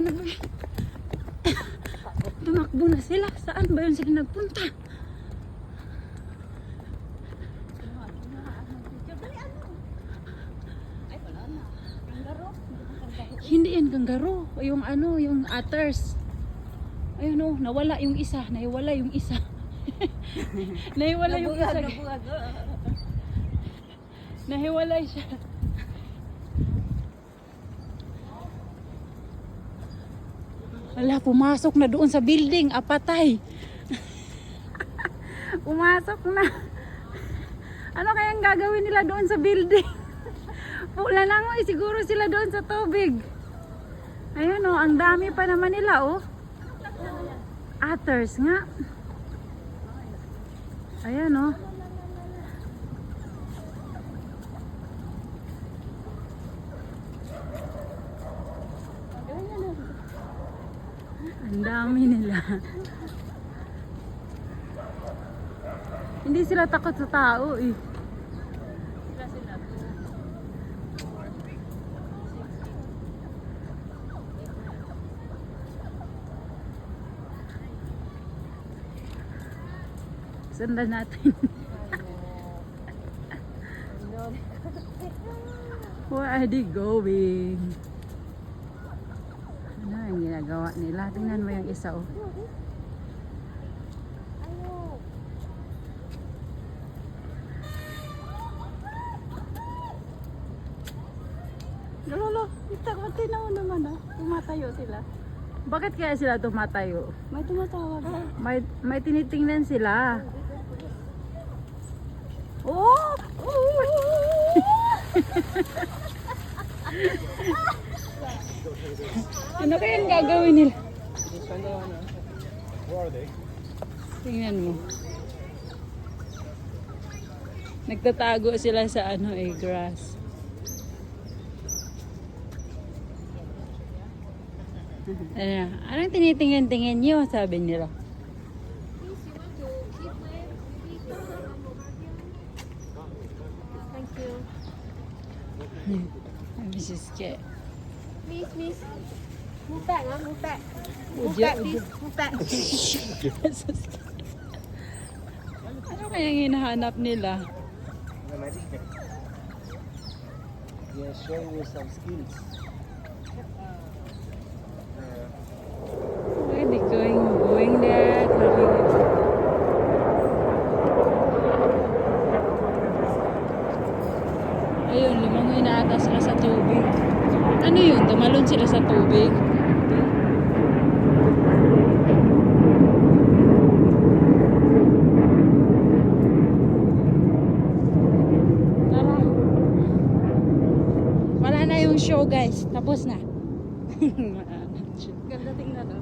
na ba? Tumakbo na sila. Saan ba yun sila nagpunta? Hindi yan kangaroo. Yung ano, yung otters. Ayun oh, nawala yung isa. Nahiwala yung isa. Nahiwala yung isa. Nahiwalay siya. Wala, pumasok na doon sa building. Apatay. Pumasok na. Ano kayang gagawin nila doon sa building? Pula lang oh, siguro sila doon sa tubig. Ayun oh, ang dami pa naman nila oh. Otters nga. Ayan oh. Ang dami nila. Hindi sila takot sa tao eh. Sundan natin. Where are they going? Ano yung ginagawa nila? Tingnan mo yung isa oh. Lolo, tingnan mo naman ah. Tumatayo sila. Bakit kaya sila tumatayo? May tumatawag. May tinitingnan sila. Oh! Ano kayang gagawin nila? Tingnan mo. Nagtatago sila sa ano eh, grass. Anong tinitingin-tingin niyo? Sabi nila. Thank you. This is scared. Miss. Move back, huh? Move back. Move back, please. Move back. Ano kayang hinahanap nila? Yeah, showing you some skills. Where are they going there? Ayun, lumangoy na ata sila sa tubig. Ano yun? Tumalon sila sa tubig? Tara. Wala na yung show guys. Tapos na. Ganda tingnan, no?